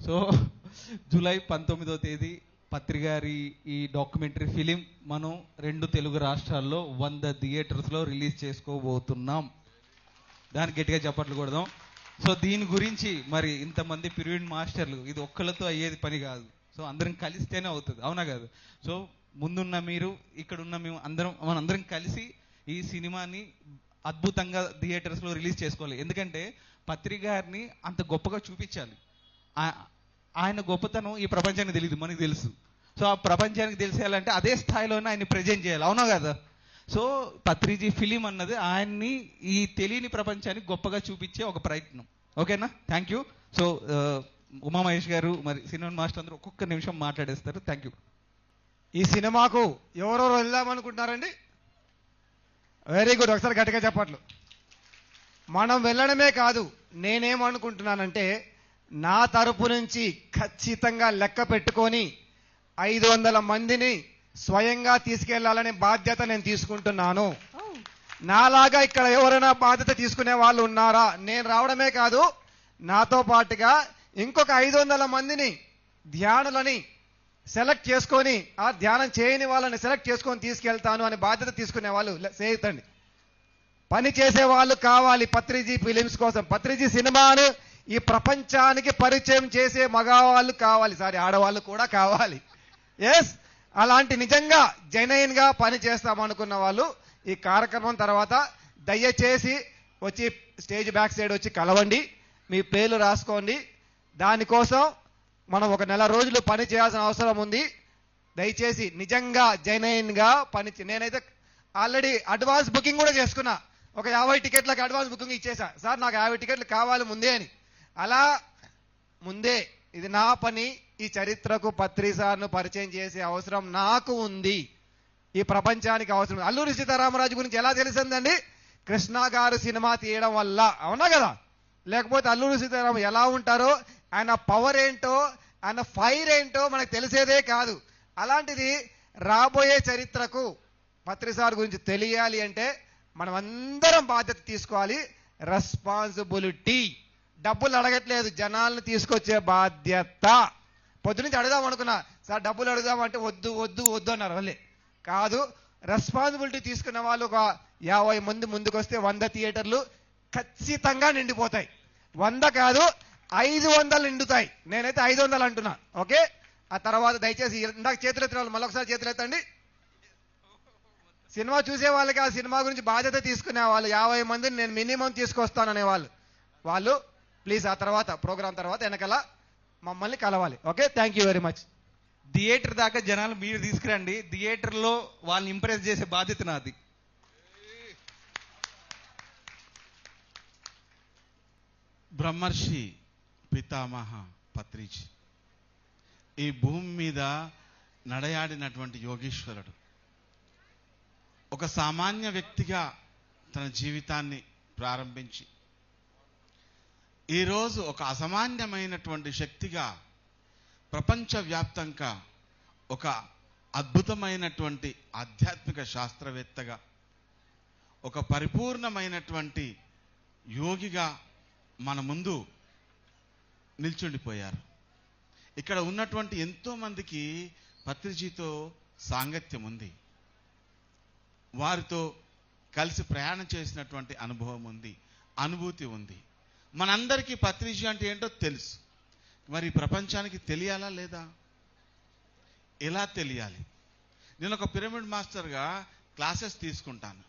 So July 19వ తేదీ పత్రిగారి ఈ documentary film మనం 2 తెలుగు రాష్ట్రాల్లో 100 థియేటర్స్లో రిలీజ్ చేసుకోబోతున్నాం. దానికి గట్టిగా చప్పట్లు కొడదాం. సో దీని గురించి మరి ఇంతమంది పిరమిడ్ మాస్టర్లు, ఇది ఒక్కళ్ళతో అయ్యేది పని కాదు. సో అందరం కలిస్తేనే అవుతుంది, అవునా కాదు? సో ముందున్న మీరు, ఇక్కడున్న మేము మనందరం కలిసి ఈ సినిమాని అద్భుతంగా థియేటర్స్లో రిలీజ్ చేసుకోవాలి. ఎందుకంటే పత్రిగారిని అంత గొప్పగా చూపించాలి. ఆయన గొప్పతనం ఈ ప్రపంచానికి తెలియదు, మనకు తెలుసు. సో ఆ ప్రపంచానికి తెలిసేయాలంటే అదే స్థాయిలోనే ఆయన్ని ప్రజెంట్ చేయాలి, అవునా కదా? సో పత్రిజీ ఫిలిం అన్నది ఆయన్ని ఈ తెలియని ప్రపంచానికి గొప్పగా చూపించే ఒక ప్రయత్నం. ఓకేనా? Thank you. సో ఉమామహేష్ గారు, మరి సినిమా మాస్టర్ అందరూ ఒక్కొక్క నిమిషం మాట్లాడేస్తారు. Thank you. ఈ సినిమాకు ఎవరెవరు వెళ్దామనుకుంటున్నారండి? వెరీ గుడ్, ఒకసారి గట్టిగా చెప్పట్లు. మనం వెళ్ళడమే కాదు, నేనేమనుకుంటున్నానంటే నా తరపు నుంచి ఖచ్చితంగా లెక్క పెట్టుకొని 500 మందిని స్వయంగా తీసుకెళ్లాలనే బాధ్యత నేను తీసుకుంటున్నాను. నాలాగా ఇక్కడ ఎవరైనా బాధ్యత తీసుకునే వాళ్ళు ఉన్నారా? నేను రావడమే కాదు, నాతో పాటుగా ఇంకొక 500 మందిని ధ్యానులని సెలెక్ట్ చేసుకొని, ఆ ధ్యానం చేయని వాళ్ళని సెలెక్ట్ చేసుకొని తీసుకెళ్తాను అనే బాధ్యత తీసుకునే వాళ్ళు చేయతండి. పని చేసే వాళ్ళు కావాలి పత్రిజీ ఫిలిమ్స్ కోసం. పత్రిజీ సినిమాను ఈ ప్రపంచానికి పరిచయం చేసే మగవాళ్ళు కావాలి, ఆడవాళ్ళు కూడా కావాలి. ఎస్, అలాంటి నిజంగా జెన్యూన్ గా పని చేస్తామనుకున్న వాళ్ళు ఈ కార్యక్రమం తర్వాత దయచేసి వచ్చి స్టేజ్ బ్యాక్ సైడ్ వచ్చి కలవండి, మీ పేర్లు రాసుకోండి. దానికోసం మనం ఒక నెల రోజులు పని చేయాల్సిన అవసరం ఉంది. దయచేసి నిజంగా జెన్యూన్ గా నేనైతే ఆల్రెడీ అడ్వాన్స్ బుకింగ్ కూడా చేసుకున్నా. ఒక 50 టికెట్లకు అడ్వాన్స్ బుకింగ్ ఇచ్చేసా. సార్ నాకు 50 టికెట్లు కావాలి ముందే అని. అలా ముందే ఇది నా పని. ఈ చరిత్రకు పత్రి సార్ను పరిచయం చేసే అవసరం నాకు ఉంది, ఈ ప్రపంచానికి అవసరం. అల్లూరి సీతారామరాజు గురించి ఎలా తెలిసిందండి? కృష్ణ గారు సినిమా తీయడం వల్ల, అవునా కదా? లేకపోతే అల్లూరి సీతారామ ఎలా ఉంటారో, ఆయన పవర్ ఏంటో, ఆయన ఫైర్ ఏంటో మనకు తెలిసేదే కాదు. అలాంటిది రాబోయే చరిత్రకు పత్రి సార్ గురించి తెలియాలి అంటే మనం అందరం బాధ్యత తీసుకోవాలి. రెస్పాన్సిబిలిటీ. డబ్బులు అడగట్లేదు, జనాలను తీసుకొచ్చే బాధ్యత. పొద్దునుంచి అడుగుదాం అనుకున్నా, సార్ డబ్బులు అడుగుదామంటే వద్దు వద్దు వద్దు అన్నారు. వాళ్ళే కాదు, రెస్పాన్సిబిలిటీ తీసుకున్న వాళ్ళు ఒక 50 మంది ముందుకు వస్తే 100 థియేటర్లు ఖచ్చితంగా నిండిపోతాయి. 100 కాదు 500 నిండుతాయి. నేనైతే 500 అంటున్నా. ఓకే, ఆ తర్వాత దయచేసి ఇందాక చేతులు ఎత్తిన వాళ్ళు మళ్ళొకసారి చేతులు ఎత్తండి. సినిమా చూసే వాళ్ళకి, ఆ సినిమా గురించి బాధ్యత తీసుకునే వాళ్ళు 50 మందిని నేను మినిమం తీసుకొస్తాననే వాళ్ళు ప్లీజ్ ఆ తర్వాత ప్రోగ్రాం తర్వాత వెనకాల మమ్మల్ని కలవాలి. Okay, thank you very much. Theatre దాకా జనాలు మీరు తీసుకురండి, థియేటర్లో వాళ్ళని ఇంప్రెస్ చేసే బాధ్యత నాది. బ్రహ్మర్షి పితామహ పత్రిజీ ఈ భూమి మీద నడయాడినటువంటి యోగీశ్వరుడు. ఒక సామాన్య వ్యక్తిగా తన జీవితాన్ని ప్రారంభించి ఈరోజు ఒక అసామాన్యమైనటువంటి శక్తిగా ప్రపంచవ్యాప్తంగా ఒక అద్భుతమైనటువంటి ఆధ్యాత్మిక శాస్త్రవేత్తగా, ఒక పరిపూర్ణమైనటువంటి యోగిగా మన ముందు నిల్చుండిపోయారు. ఇక్కడ ఉన్నటువంటి ఎంతో మందికి పత్రిజీతో సాంగత్యం ఉంది, వారితో కలిసి ప్రయాణం చేసినటువంటి అనుభవం ఉంది, అనుభూతి ఉంది. మనందరికీ పత్రిజీ అంటే ఏంటో తెలుసు. మరి ప్రపంచానికి తెలియాలా లేదా? ఎలా తెలియాలి? నేను ఒక పిరమిడ్ మాస్టర్గా క్లాసెస్ తీసుకుంటాను,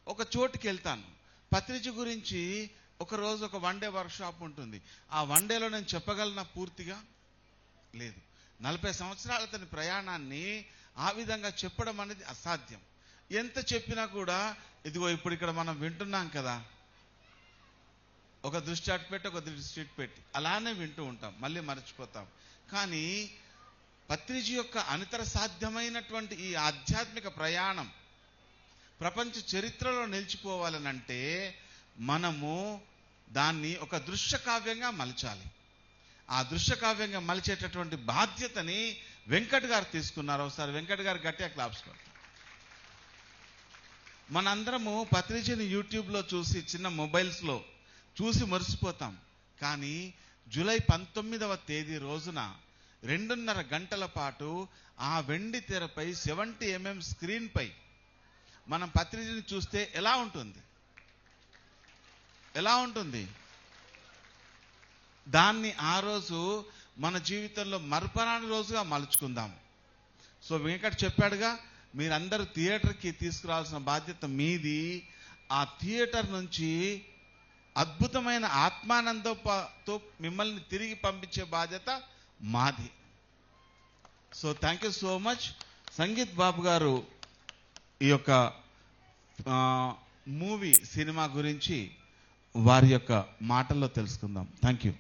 ఒక చోటుకి వెళ్తాను. పత్రిజీ గురించి ఒకరోజు ఒక 1 డే వర్క్షాప్ ఉంటుంది. ఆ 1 డేలో నేను చెప్పగలనా? పూర్తిగా లేదు. 40 సంవత్సరాల తన ప్రయాణాన్ని ఆ విధంగా చెప్పడం అనేది అసాధ్యం. ఎంత చెప్పినా కూడా ఇదిగో ఇప్పుడు ఇక్కడ మనం వింటున్నాం కదా, ఒక దృష్టి అటు పెట్టి ఒక దృష్టి ఇటు పెట్టి అలానే వింటూ ఉంటాం, మళ్ళీ మర్చిపోతాం. కానీ పత్రిజీ యొక్క అనితర సాధ్యమైనటువంటి ఈ ఆధ్యాత్మిక ప్రయాణం ప్రపంచ చరిత్రలో నిలిచిపోవాలనంటే మనము దాన్ని ఒక దృశ్య కావ్యంగా మలచాలి. ఆ దృశ్య కావ్యంగా మలిచేటటువంటి బాధ్యతని వెంకట్ గారు తీసుకున్నారు. ఒకసారి వెంకట్ గారు గట్టిగా క్లాప్స్ కొట్టారు. మనందరము పత్రిజీని యూట్యూబ్లో చూసి, చిన్న మొబైల్స్లో చూసి మరిసిపోతాం. కానీ జూలై 19వ తేదీ రోజున 2.5 గంటల పాటు ఆ వెండి తెరపై 70 mm స్క్రీన్ పై మనం పత్రికని చూస్తే ఎలా ఉంటుంది? ఎలా ఉంటుంది? దాన్ని ఆ రోజు మన జీవితంలో మరపురాని రోజుగా మలుచుకుందాం. సో వెంకట్ చెప్పాడుగా, మీరందరూ థియేటర్కి తీసుకురావాల్సిన బాధ్యత మీది. ఆ థియేటర్ నుంచి అద్భుతమైన ఆత్మానందంతో మిమ్మల్ని తిరిగి పంపించే బాధ్యత మాది. So thank you so much. Sangeet Babu garu ఈ యొక్క మూవీ సినిమా గురించి వారి యొక్క మాటల్లో తెలుసుకుందాం. Thank you.